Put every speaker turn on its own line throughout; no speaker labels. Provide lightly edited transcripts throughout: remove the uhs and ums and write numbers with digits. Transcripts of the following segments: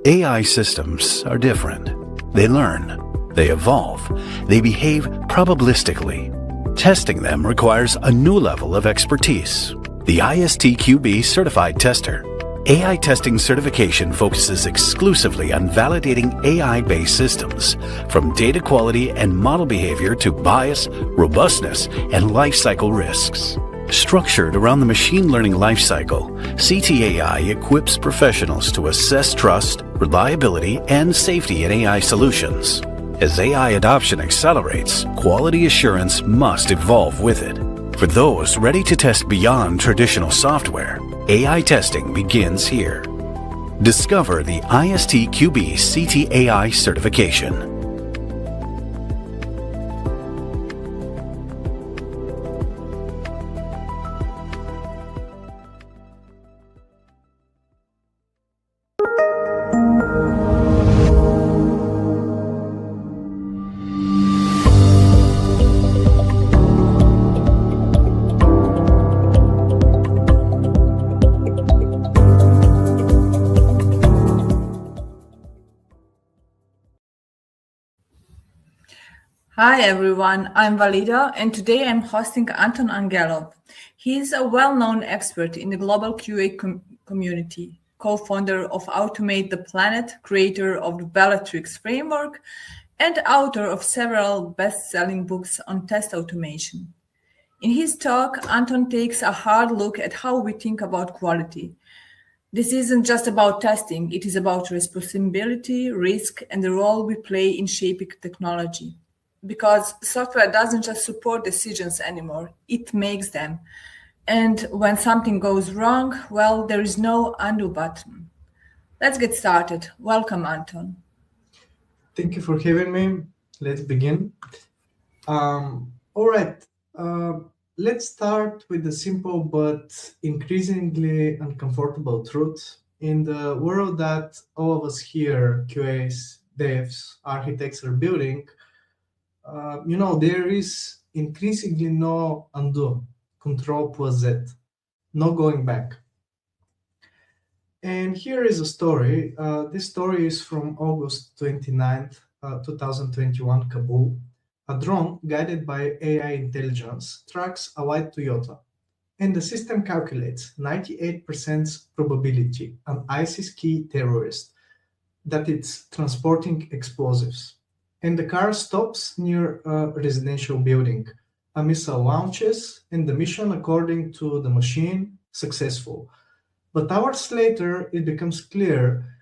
AI systems are different. They learn, they evolve, they behave probabilistically. Testing them requires a new level of expertise. The ISTQB Certified Tester. AI testing certification focuses exclusively on validating AI-based systems, from data quality and model behavior to bias, robustness, and lifecycle risks. Structured around the machine learning lifecycle, CTAI equips professionals to assess trust, reliability, and safety in AI solutions. As AI adoption accelerates, quality assurance must evolve with it. For those ready to test beyond traditional software, AI testing begins here. Discover the ISTQB CTAI certification.
Hi everyone, I'm Valida and today I'm hosting Anton Angelov. He's a well-known expert in the global QA community, co-founder of Automate the Planet, creator of the Bellatrix framework, and author of several best-selling books on test automation. In his talk, Anton takes a hard look at how we think about quality. This isn't just about testing, it is about responsibility, risk, and the role we play in shaping technology. Because software doesn't just support decisions anymore, it makes them. And when something goes wrong, well, there is no undo button. Let's get started. Welcome, Anton.
Thank you for having me. Let's begin. All right. Let's start with the simple but increasingly uncomfortable truth. In the world that all of us here, QAs, devs, architects are building, there is increasingly no undo, CTRL+Z, no going back. And here is a story. This story is from August 29th, 2021, Kabul. A drone guided by AI intelligence tracks a white Toyota, and the system calculates 98% probability an ISIS key terrorist that it's transporting explosives. And the car stops near a residential building. A missile launches, and the mission, according to the machine, successful. But hours later, it becomes clear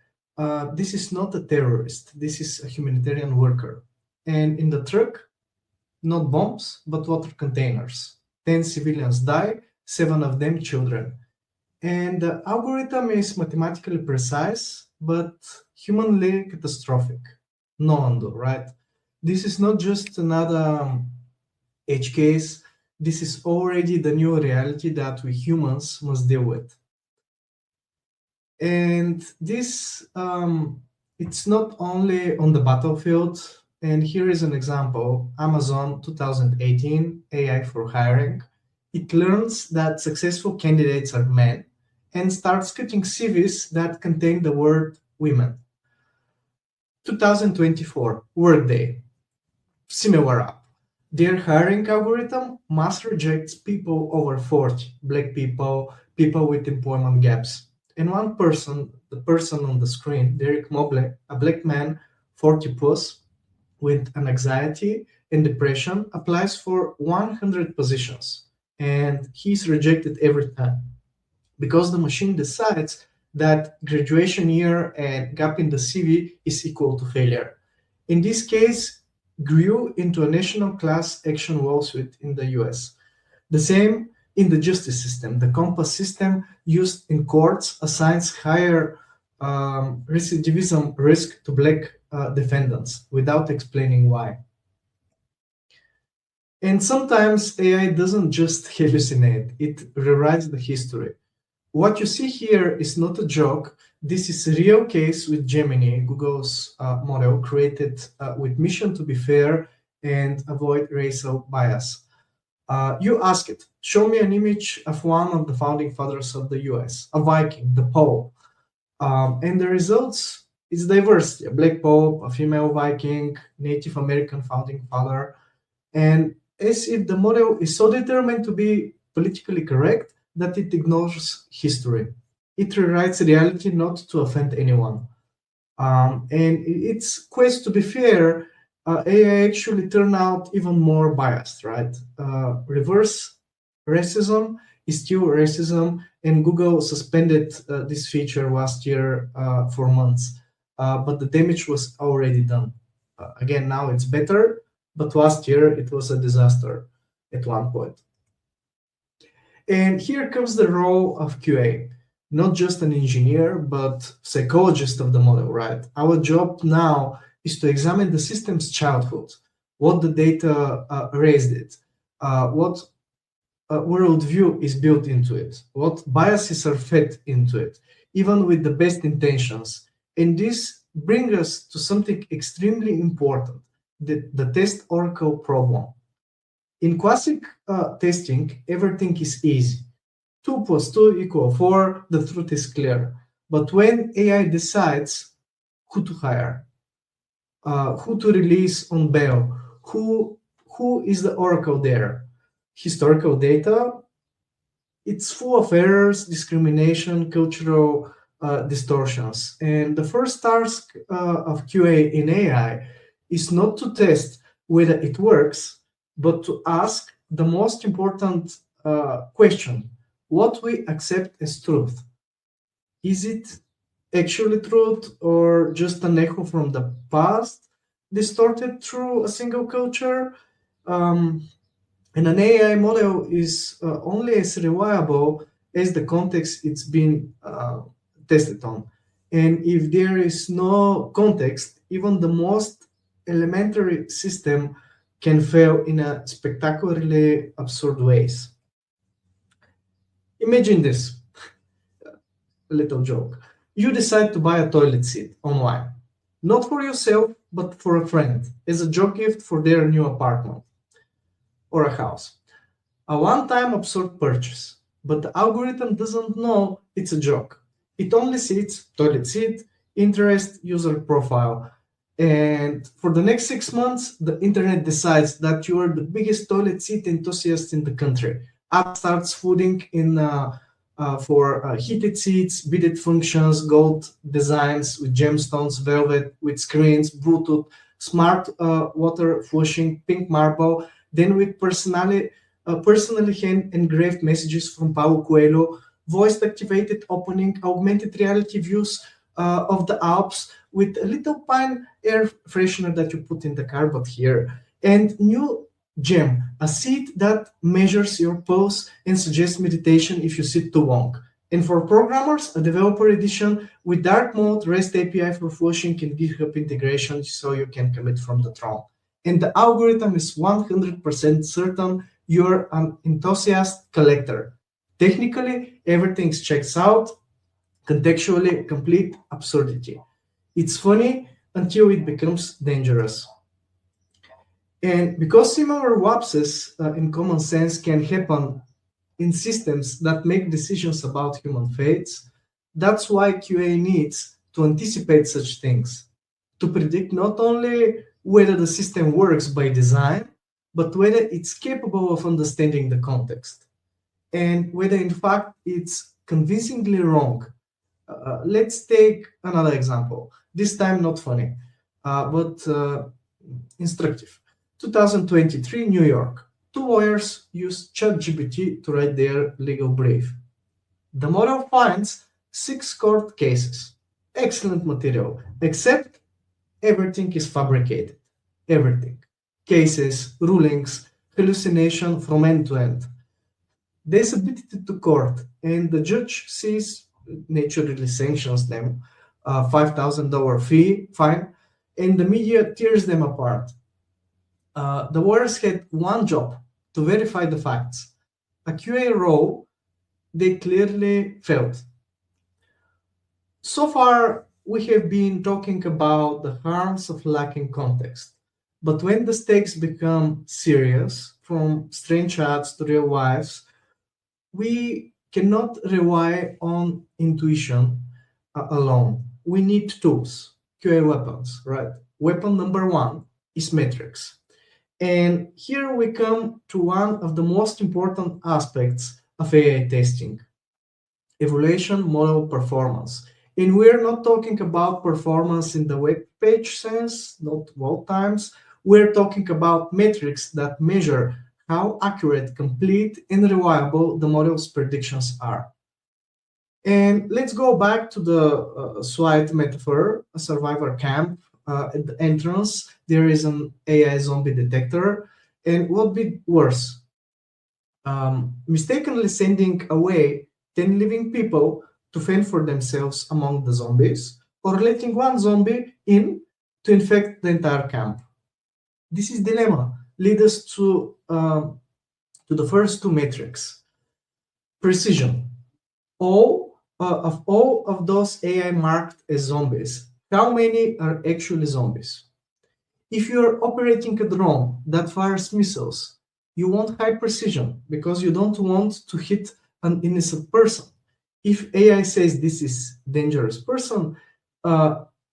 this is not a terrorist. This is a humanitarian worker. And in the truck, not bombs, but water containers. 10 civilians die, 7 of them children. And the algorithm is mathematically precise, but humanly catastrophic. No undo, right? This is not just another edge case. This is already the new reality that we humans must deal with. And this, it's not only on the battlefield. And here is an example, Amazon 2018, AI for hiring. It learns that successful candidates are men and starts cutting CVs that contain the word women. 2024, Workday, similar app. Their hiring algorithm mass rejects people over 40, black people, people with employment gaps. And one person, the person on the screen, Derek Mobley, a black man, 40 plus, with an anxiety and depression, applies for 100 positions. And he's rejected every time because the machine decides that graduation year and gap in the CV is equal to failure. In this case, grew into a national class action lawsuit in the US. The same in the justice system. The compass system used in courts assigns higher recidivism risk to black defendants without explaining why. And sometimes AI doesn't just hallucinate, it rewrites the history. What you see here is not a joke. This is a real case with Gemini, Google's model created with mission to be fair and avoid racial bias. You ask it, show me an image of one of the founding fathers of the US, a Viking, the Pope. And the results is diversity: a black pope, a female Viking, Native American founding father. And as if the model is so determined to be politically correct that it ignores history. It rewrites reality not to offend anyone. And its quest to be fair, AI actually turned out even more biased, right? Reverse racism is still racism, and Google suspended this feature last year for months, but the damage was already done. Again, now it's better, but last year it was a disaster at one point. And here comes the role of QA. Not just an engineer, but psychologist of the model, right? Our job now is to examine the system's childhood, what the data raised it, what worldview is built into it, what biases are fed into it, even with the best intentions. And this brings us to something extremely important, the test oracle problem. In classic testing, everything is easy. 2 + 2 = 4, the truth is clear. But when AI decides who to hire, who to release on bail, who is the oracle there? Historical data, it's full of errors, discrimination, cultural distortions. And the first task of QA in AI is not to test whether it works, but to ask the most important question: what we accept as truth. Is it actually truth or just an echo from the past, distorted through a single culture? And an AI model is only as reliable as the context it's been tested on. And if there is no context, even the most elementary system can fail in a spectacularly absurd ways. Imagine this, a little joke. You decide to buy a toilet seat online, not for yourself, but for a friend, as a joke gift for their new apartment or a house. A one-time absurd purchase, but the algorithm doesn't know it's a joke. It only sees toilet seat, interest, user profile. And for the next 6 months, the internet decides that you are the biggest toilet seat enthusiast in the country. App starts fooding in for heated seats, beaded functions, gold designs with gemstones, velvet with screens, Bluetooth, smart water flushing, pink marble, then with personally hand engraved messages from Paulo Coelho, voice-activated opening, augmented reality views of the Alps with a little pine air freshener that you put in the car, but here. And new gem, a seat that measures your pulse and suggests meditation if you sit too long. And for programmers, a developer edition with dark mode, REST API for flushing, and GitHub integration so you can commit from the throne. And the algorithm is 100% certain you're an enthusiast collector. Technically, everything checks out. Contextually, complete absurdity. It's funny until it becomes dangerous. And because similar lapses in common sense can happen in systems that make decisions about human fates, that's why QA needs to anticipate such things, to predict not only whether the system works by design, but whether it's capable of understanding the context, and whether in fact it's convincingly wrong. Let's take another example, this time not funny, but instructive. 2023, New York. 2 lawyers use ChatGPT to write their legal brief. The model finds 6 court cases. Excellent material, except everything is fabricated. Everything. Cases, rulings, hallucination from end to end. They submitted it to court, and the judge sees, naturally sanctions them, $5,000 fine, and the media tears them apart. The lawyers had one job, to verify the facts. A QA role they clearly failed. So far, we have been talking about the harms of lacking context. But when the stakes become serious, from strange chats to real lives, we cannot rely on intuition. alone. We need tools, QA weapons, right? Weapon number one is metrics. And here we come to one of the most important aspects of AI testing, evaluation model performance. And we're not talking about performance in the web page sense, not load times. We're talking about metrics that measure how accurate, complete, and reliable the model's predictions are. And let's go back to the SWAT metaphor, a survivor camp. At the entrance, there is an AI zombie detector. And what would be worse? Mistakenly sending away 10 living people to fend for themselves among the zombies, or letting one zombie in to infect the entire camp. This is dilemma leads us to the first two metrics. Precision. All of those AI marked as zombies, how many are actually zombies? If you're operating a drone that fires missiles, you want high precision because you don't want to hit an innocent person. If AI says this is dangerous person,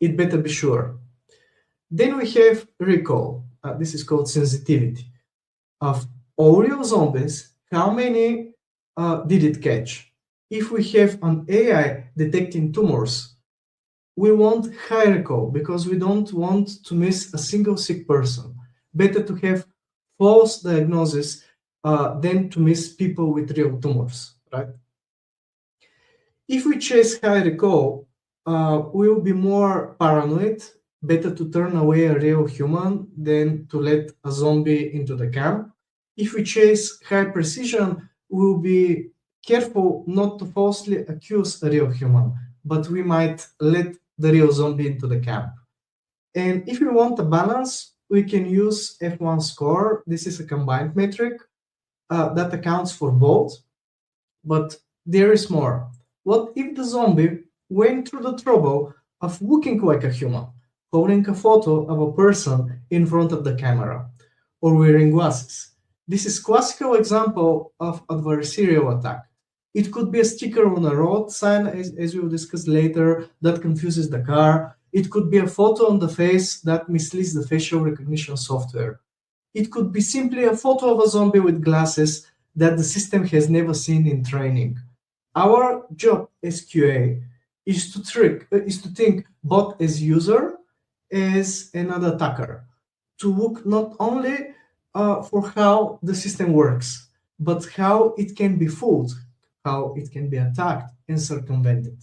it better be sure. Then we have recall. This is called sensitivity. Of all real zombies, how many did it catch? If we have an AI detecting tumors, we want high recall because we don't want to miss a single sick person. Better to have false diagnosis than to miss people with real tumors, right? If we chase high recall, we will be more paranoid. Better to turn away a real human than to let a zombie into the camp. If we chase high precision, we will be careful not to falsely accuse a real human, but we might let the real zombie into the camp. And if we want a balance, we can use F1 score. This is a combined metric that accounts for both, but there is more. What if the zombie went through the trouble of looking like a human, holding a photo of a person in front of the camera, or wearing glasses? This is a classical example of adversarial attack. It could be a sticker on a road sign, as we will discuss later, that confuses the car. It could be a photo on the face that misleads the facial recognition software. It could be simply a photo of a zombie with glasses that the system has never seen in training. Our job as QA is to think both as user as another attacker, to look not only for how the system works, but how it can be fooled, how it can be attacked and circumvented.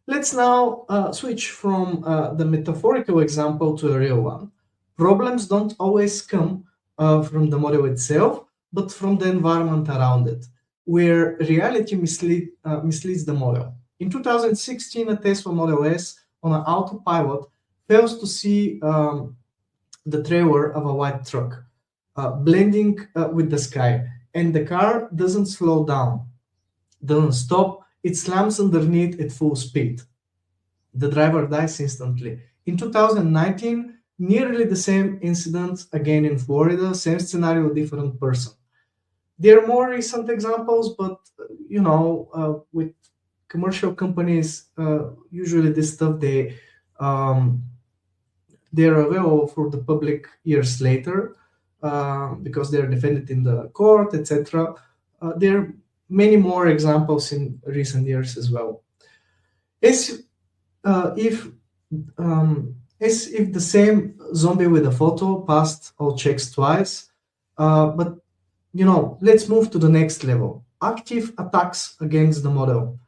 Let's now switch from the metaphorical example to a real one. Problems don't always come from the model itself, but from the environment around it, where reality misleads the model. In 2016, a Tesla Model S on an autopilot fails to see the trailer of a white truck, blending with the sky, and the car doesn't slow down, doesn't stop, it slams underneath at full speed. The driver dies instantly. In 2019, nearly the same incident again in Florida, same scenario, different person. There are more recent examples, but with commercial companies, usually this stuff they're available for the public years later because they're defended in the court, etc. There are many more examples in recent years as well. As if the same zombie with a photo passed all checks twice, but let's move to the next level. Active attacks against the model.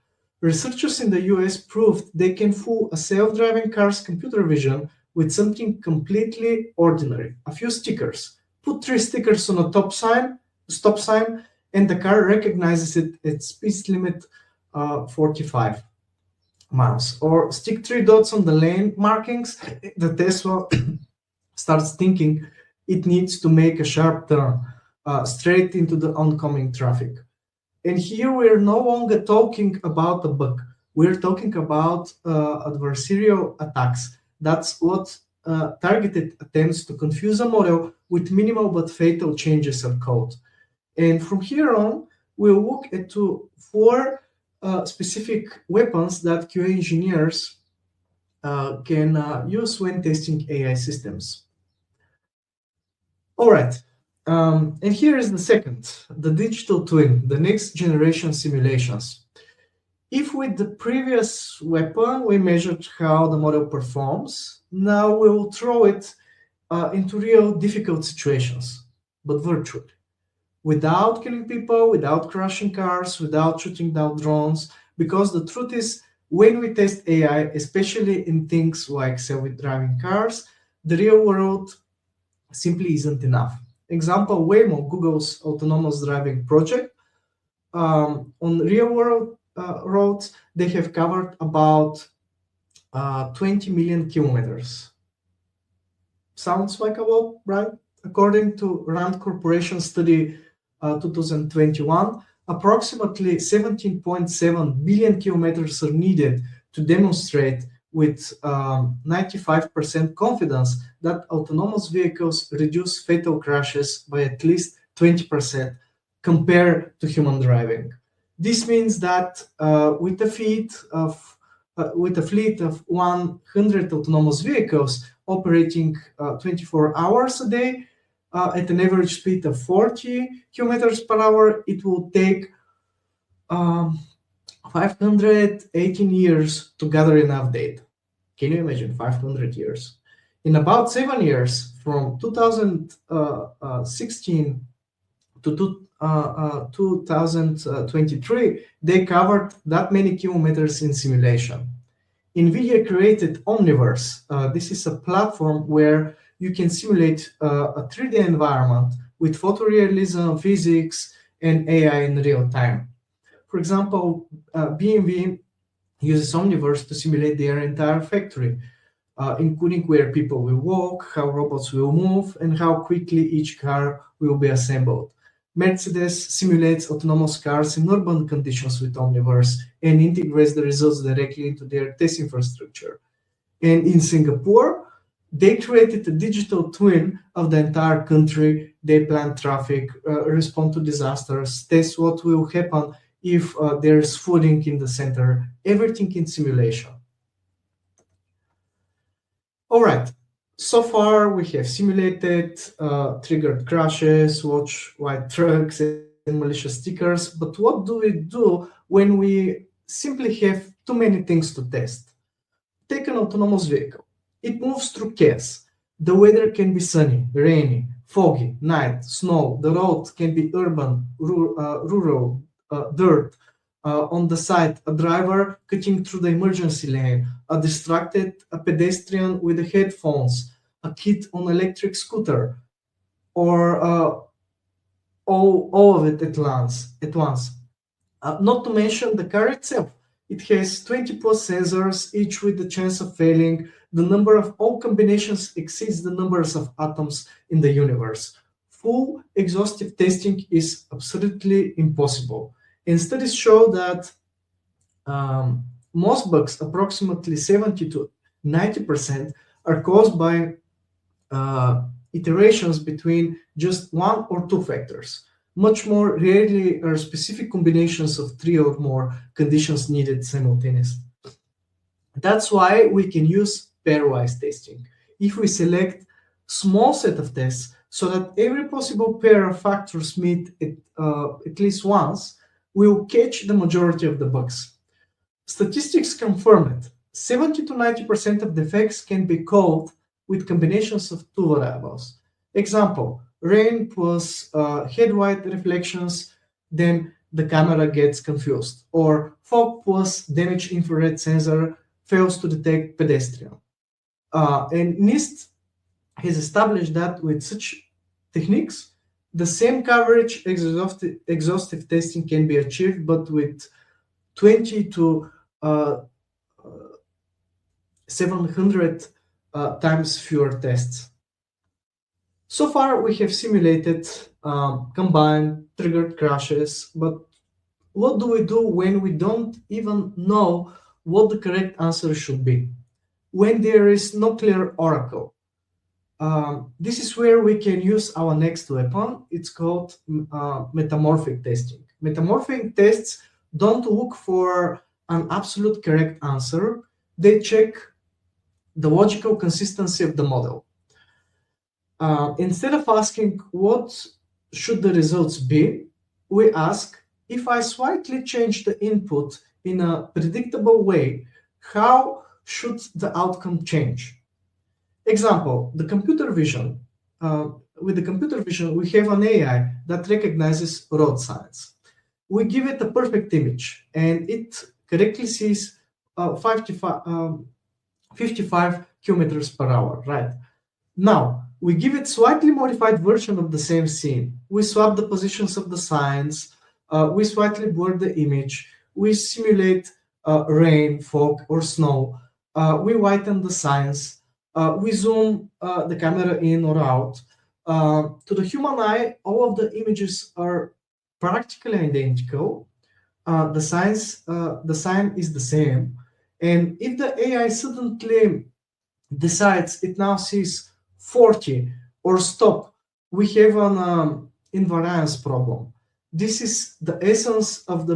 Researchers in the US proved they can fool a self-driving car's computer vision with something completely ordinary, a few stickers. Put 3 stickers on a stop sign, and the car recognizes it at speed limit 45 miles. Or stick 3 dots on the lane markings, the Tesla starts thinking it needs to make a sharp turn straight into the oncoming traffic. And here we're no longer talking about a bug. We're talking about adversarial attacks. That's what targeted attempts to confuse a model with minimal but fatal changes of code. And from here on, we'll look at 4 specific weapons that QA engineers can use when testing AI systems. All right, and here is the second, the digital twin, the next generation simulations. If with the previous weapon we measured how the model performs, now we will throw it into real difficult situations, but virtually. Without killing people, without crashing cars, without shooting down drones, because the truth is, when we test AI, especially in things like self-driving cars, the real world simply isn't enough. Example, Waymo, Google's autonomous driving project. On real world roads, they have covered about 20 million kilometers. Sounds like a lot, right? According to Rand Corporation study 2021, approximately 17.7 billion kilometers are needed to demonstrate with 95% confidence that autonomous vehicles reduce fatal crashes by at least 20% compared to human driving. This means that with a fleet of 100 autonomous vehicles operating 24 hours a day at an average speed of 40 kilometers per hour, it will take 518 years to gather enough data. Can you imagine 500 years? In about 7 years, from 2016 to 2023, they covered that many kilometers in simulation. NVIDIA created Omniverse. This is a platform where you can simulate a 3D environment with photorealism, physics, and AI in real time. For example, BMW uses Omniverse to simulate their entire factory, including where people will walk, how robots will move, and how quickly each car will be assembled. Mercedes simulates autonomous cars in urban conditions with Omniverse and integrates the results directly into their test infrastructure. And in Singapore, they created a digital twin of the entire country. They plan traffic, respond to disasters, test what will happen if there's flooding in the center, everything in simulation. All right, so far we have simulated triggered crashes, watch white trucks, and malicious stickers, but what do we do when we simply have too many things to test? Take an autonomous vehicle. It moves through chaos. The weather can be sunny, rainy, foggy, night, snow. The road can be urban, rural, dirt. On the side, a driver cutting through the emergency lane, a pedestrian with the headphones, a kid on electric scooter, or all of it at once. Not to mention the car itself. It has 20 plus sensors, each with the chance of failing. The number of all combinations exceeds the numbers of atoms in the universe. Full exhaustive testing is absolutely impossible. And studies show that most bugs, approximately 70 to 90%, are caused by iterations between just one or two factors. Much more rarely are specific combinations of 3 or more conditions needed simultaneously. That's why we can use pairwise testing. If we select small set of tests so that every possible pair of factors meet at least once, we will catch the majority of the bugs. Statistics confirm it. 70 to 90% of defects can be caught with combinations of two variables. Example, rain plus headlight reflections, then the camera gets confused. Or fog plus damaged infrared sensor fails to detect pedestrian. And NIST has established that with such techniques, the same coverage exhaustive testing can be achieved, but with 20 to 700 times fewer tests. So far, we have simulated combined triggered crashes, but what do we do when we don't even know what the correct answer should be? When there is no clear oracle. This is where we can use our next weapon. It's called metamorphic testing. Metamorphic tests don't look for an absolute correct answer. They check the logical consistency of the model. Instead of asking what should the results be, we ask, if I slightly change the input in a predictable way, how should the outcome change? Example, the computer vision. With the computer vision, we have an AI that recognizes road signs. We give it a perfect image, and it correctly sees 55 kilometers per hour, right? Now, we give it slightly modified version of the same scene. We swap the positions of the signs, we slightly blur the image, we simulate rain, fog, or snow, we whiten the signs, we zoom the camera in or out. To the human eye, all of the images are practically identical. The sign is the same. And if the AI suddenly decides it now sees 40 or stop, we have an invariance problem. This is the essence of the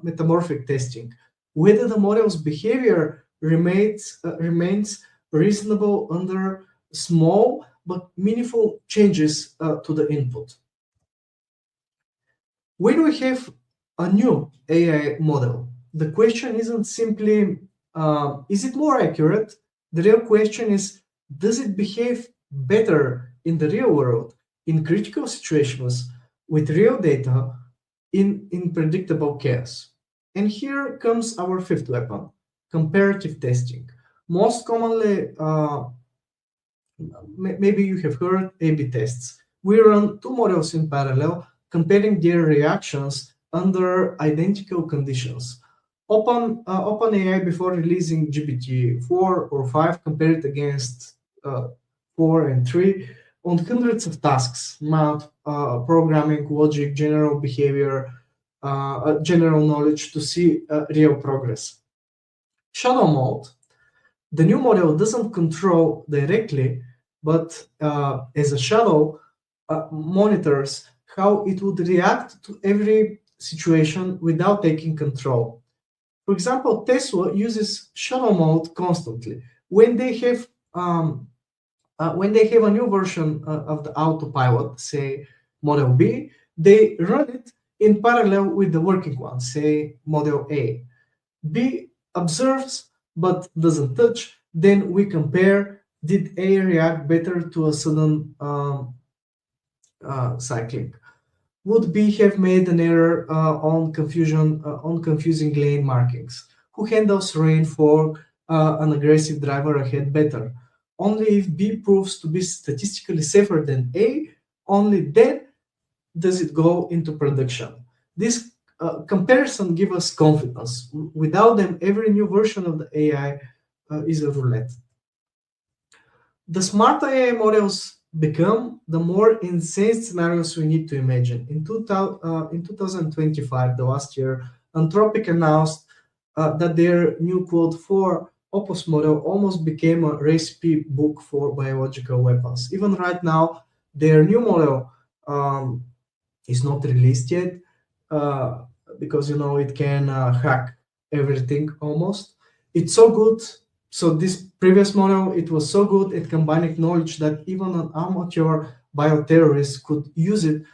metamorphic testing, whether the model's behavior remains reasonable under small but meaningful changes to the input. When we have a new AI model, the question isn't simply, is it more accurate? The real question is, does it behave better in the real world, in critical situations, with real data, in predictable chaos? And here comes our fifth weapon, comparative testing. Most commonly, maybe you have heard A/B tests. We run two models in parallel, comparing their reactions under identical conditions. OpenAI, before releasing GPT-4 or 5, compared against 4 and 3 on hundreds of tasks: math, programming, logic, general behavior, general knowledge, to see real progress. Shadow mode, the new model doesn't control directly, but as a shadow, monitors how it would react to every situation without taking control. For example, Tesla uses shadow mode constantly. When they have a new version of the autopilot, say Model B, they run it in parallel with the working one, say Model A. B observes but doesn't touch. Then we compare, did A react better to a sudden cycling? Would B have made an error on confusing lane markings? Who handles rain, fog, an aggressive driver ahead better? Only if B proves to be statistically safer than A, only then does it go into production. This comparison gives us confidence. Without them, every new version of the AI is a roulette. The smarter AI models become, the more insane scenarios we need to imagine. In 2025, the last year, Anthropic announced that their new Claude 4 Opus model almost became a recipe book for biological weapons. Even right now, their new model is not released yet because it can hack everything almost. It's so good. So this previous model, it was so good at combining knowledge that even an amateur bioterrorist could use it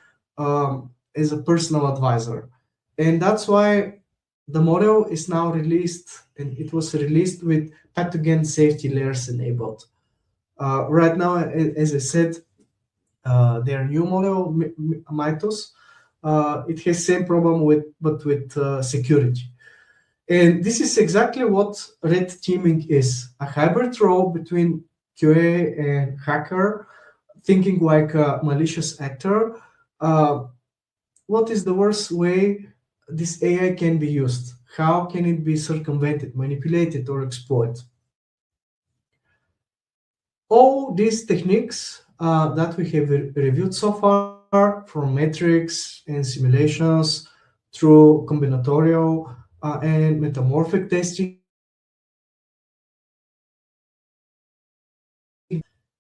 as a personal advisor. And that's why the model is now released, and it was released with pathogen safety layers enabled. Right now, as I said, their new model, Mythos, it has same problem but with security. And this is exactly what red teaming is, a hybrid role between QA and hacker, thinking like a malicious actor. What is the worst way this AI can be used? How can it be circumvented, manipulated, or exploited? All these techniques that we have reviewed so far, from metrics and simulations through combinatorial and metamorphic testing,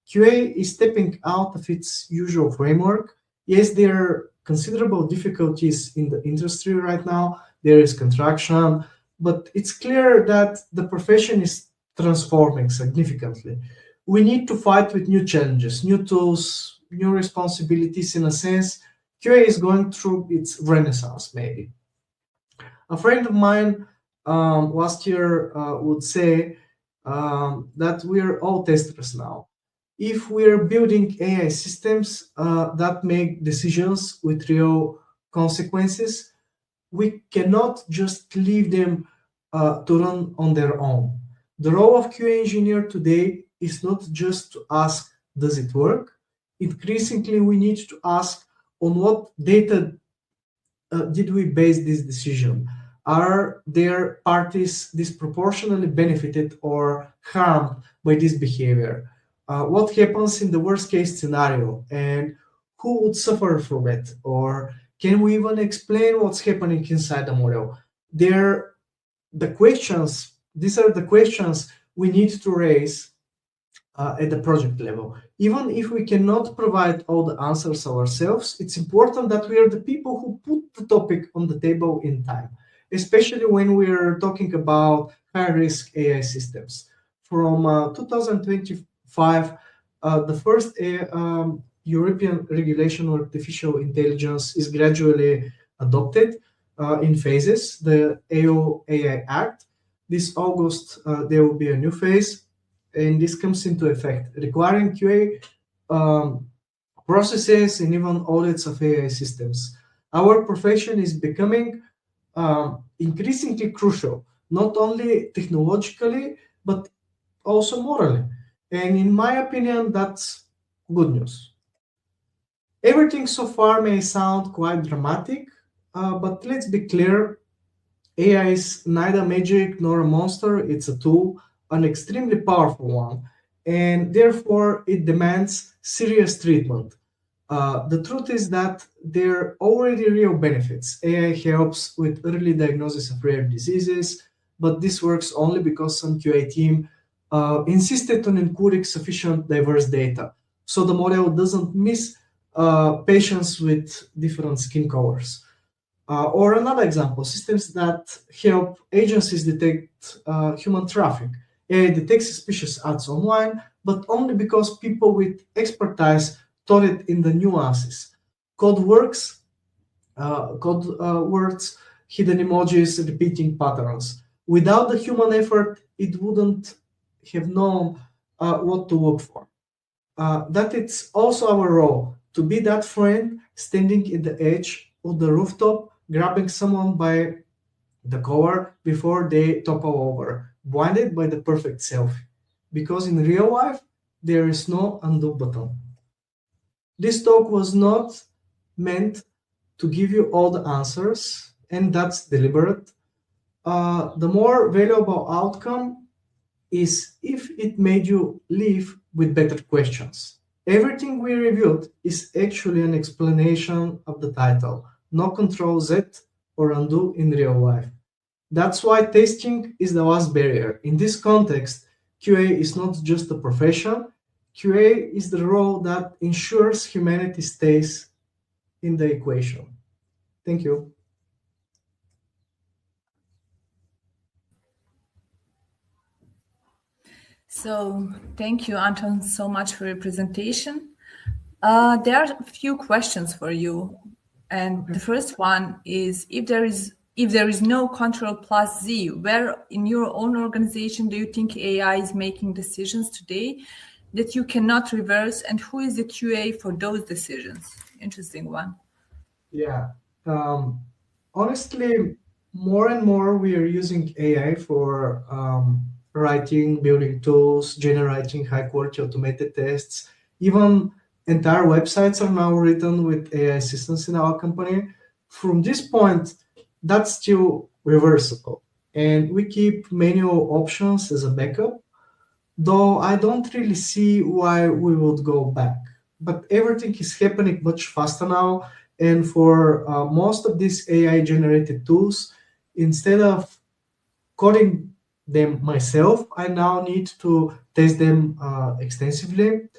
QA is stepping out of its usual framework. Yes, they're considerable difficulties in the industry right now. There is contraction, but it's clear that the profession is transforming significantly. We need to fight with new challenges, new tools, new responsibilities. In a sense, QA is going through its renaissance, maybe. A friend of mine last year would say that we're all testers now. If we're building AI systems that make decisions with real consequences, we cannot just leave them to run on their own. The role of QA engineer today is not just to ask, does it work? Increasingly, we need to ask, on what data did we base this decision? Are there parties disproportionately benefited or harmed by this behavior? What happens in the worst case scenario, and who would suffer from it? Or can we even explain what's happening inside the model? These are the questions we need to raise at the project level. Even if we cannot provide all the answers ourselves, it's important that we are the people who put the topic on the table in time, especially when we're talking about high-risk AI systems. From 2025, the first European regulation on artificial intelligence is gradually adopted in phases, the EU AI Act. This August, there will be a new phase, and this comes into effect, requiring QA processes and even audits of AI systems. Our profession is becoming increasingly crucial, not only technologically, but also morally. And in my opinion, that's good news. Everything so far may sound quite dramatic, but let's be clear, AI is neither magic nor a monster. It's a tool, an extremely powerful one, and therefore it demands serious treatment. The truth is that there are already real benefits. AI helps with early diagnosis of rare diseases, but this works only because some QA team insisted on including sufficient diverse data, so the model doesn't miss patients with different skin colors. Or another example, systems that help agencies detect human traffic. AI detects suspicious ads online, but only because people with expertise taught it in the nuances. Code words, hidden emojis, repeating patterns. Without the human effort, it wouldn't have known what to look for. That it's also our role to be that friend standing at the edge of the rooftop, grabbing someone by the collar before they topple over, blinded by the perfect selfie. Because in real life, there is no undo button. This talk was not meant to give you all the answers, and that's deliberate. The more valuable outcome is if it made you leave with better questions. Everything we reviewed is actually an explanation of the title, no Ctrl+Z or undo in real life. That's why testing is the last barrier. In this context, QA is not just a profession. QA is the role that ensures humanity stays in the equation. Thank you.
So thank you, Anton, so much for your presentation. There are a few questions for you. And the first one is, if there is no Ctrl+Z, where in your own organization do you think AI is making decisions today that you cannot reverse, and who is the QA for those decisions? Interesting one.
Yeah. Honestly, more and more we are using AI for writing, building tools, generating high-quality automated tests. Even entire websites are now written with AI assistants in our company. From this point, that's still reversible. And we keep manual options as a backup, though I don't really see why we would go back. But everything is happening much faster now. And for most of these AI-generated tools, instead of coding them myself, I now need to test them extensively.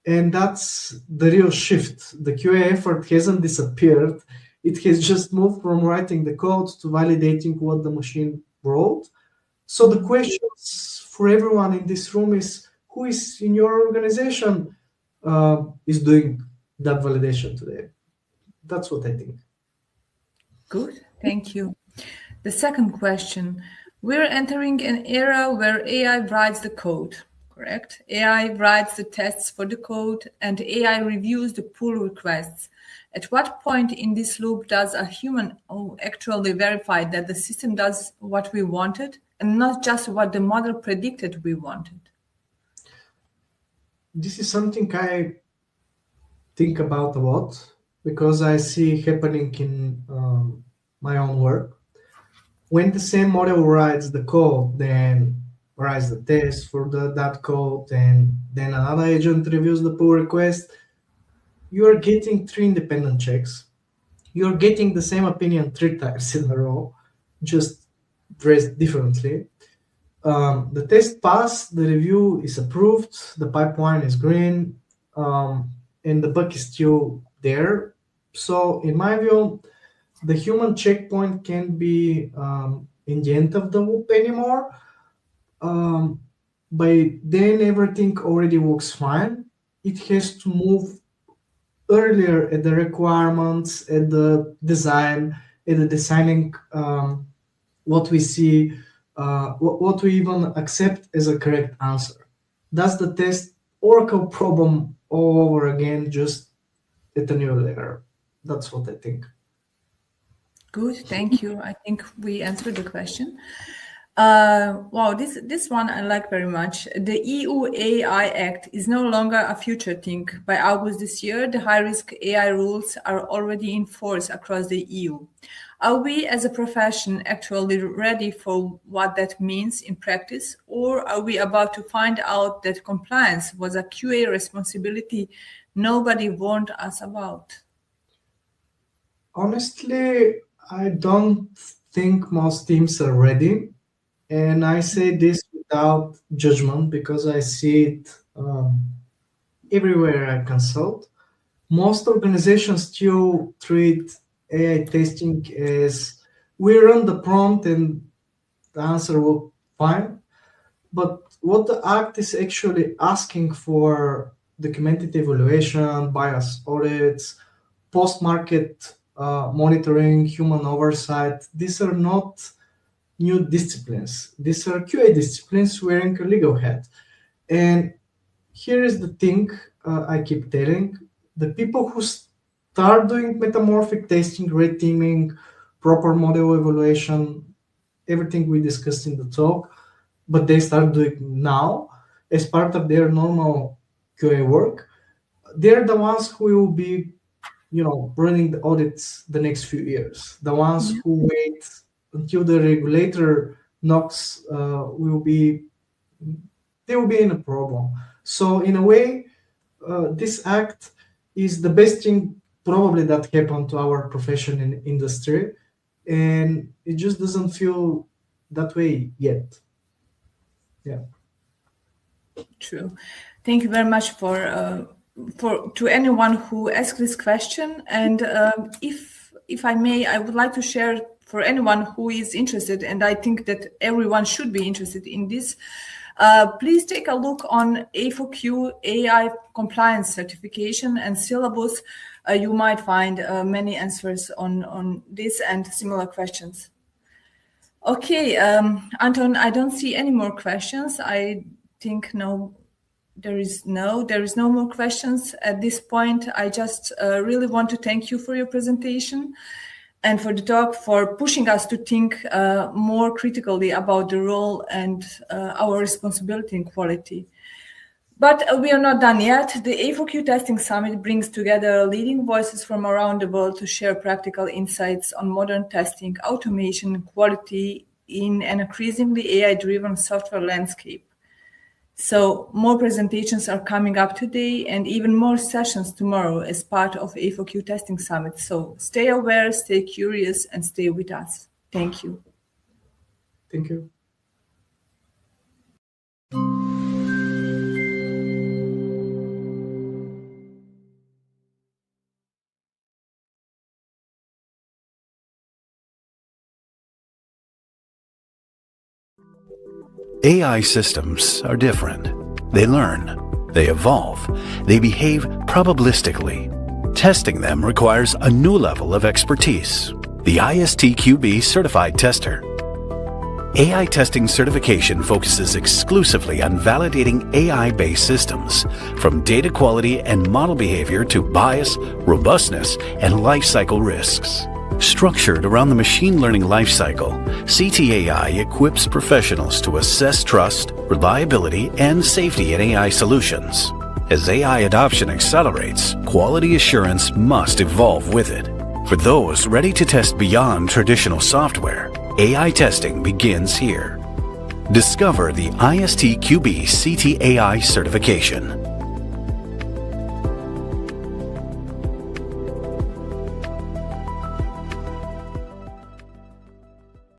And that's the real shift. The QA effort hasn't disappeared. It has just moved from writing the code to validating what the machine wrote. So the questions for everyone in this room is, who is in your organization is doing that validation today? That's what I think.
Good, thank you. The second question, we're entering an era where AI writes the code, correct? AI writes the tests for the code and AI reviews the pull requests. At what point in this loop does a human actually verify that the system does what we wanted and not just what the model predicted we wanted?
This is something I think about a lot because I see happening in my own work. When the same model writes the code, then writes the test for that code, and then another agent reviews the pull request, you are getting 3 independent checks. You're getting the same opinion 3 times in a row, just dressed differently. The test passed, the review is approved, the pipeline is green, and the bug is still there. So in my view, the human checkpoint can't be in the end of the loop anymore. By then everything already works fine. It has to move earlier at the requirements, at the design, at the designing what we see, what we even accept as a correct answer. That's the test Oracle problem all over again, just at a new layer. That's what I think.
Good, thank you. I think we answered the question. Wow, this one I like very much. The EU AI Act is no longer a future thing. By August this year, the high-risk AI rules are already in force across the EU. Are we as a profession actually ready for what that means in practice, or are we about to find out that compliance was a QA responsibility nobody warned us about?
Honestly, I don't think most teams are ready. And I say this without judgment because I see it everywhere I consult. Most organizations still treat AI testing as we run the prompt and the answer will fine. But what the act is actually asking for: documented evaluation, bias audits, post-market monitoring, human oversight. These are not new disciplines. These are QA disciplines wearing a legal hat. And here is the thing I keep telling: the people who start doing metamorphic testing, red teaming, proper model evaluation, everything we discussed in the talk, but they start doing now as part of their normal QA work, they're the ones who will be, running the audits the next few years. The ones who wait until the regulator knocks they will be in a problem. So in a way, this act is the best thing probably that happened to our profession and industry, and it just doesn't feel that way yet. Yeah.
True. Thank you very much for to anyone who asked this question. And if I may, I would like to share for anyone who is interested, and I think that everyone should be interested in this. Please take a look on A4Q AI compliance certification and syllabus. You might find many answers on this and similar questions. Okay, Anton, I don't see any more questions. I think there is no more questions at this point. I just really want to thank you for your presentation and for the talk, for pushing us to think more critically about the role and our responsibility in quality. But we are not done yet. The A4Q Testing Summit brings together leading voices from around the world to share practical insights on modern testing, automation, and quality in an increasingly AI-driven software landscape. So more presentations are coming up today and even more sessions tomorrow as part of A4Q Testing Summit. So stay aware, stay curious, and stay with us. Thank you.
Thank you.
AI systems are different. They learn, they evolve, they behave probabilistically. Testing them requires a new level of expertise. The ISTQB Certified Tester. AI testing certification focuses exclusively on validating AI-based systems, from data quality and model behavior to bias, robustness, and lifecycle risks. Structured around the machine learning lifecycle, CTAI equips professionals to assess trust, reliability, and safety in AI solutions. As AI adoption accelerates, quality assurance must evolve with it. For those ready to test beyond traditional software, AI testing begins here. Discover the ISTQB CTAI certification.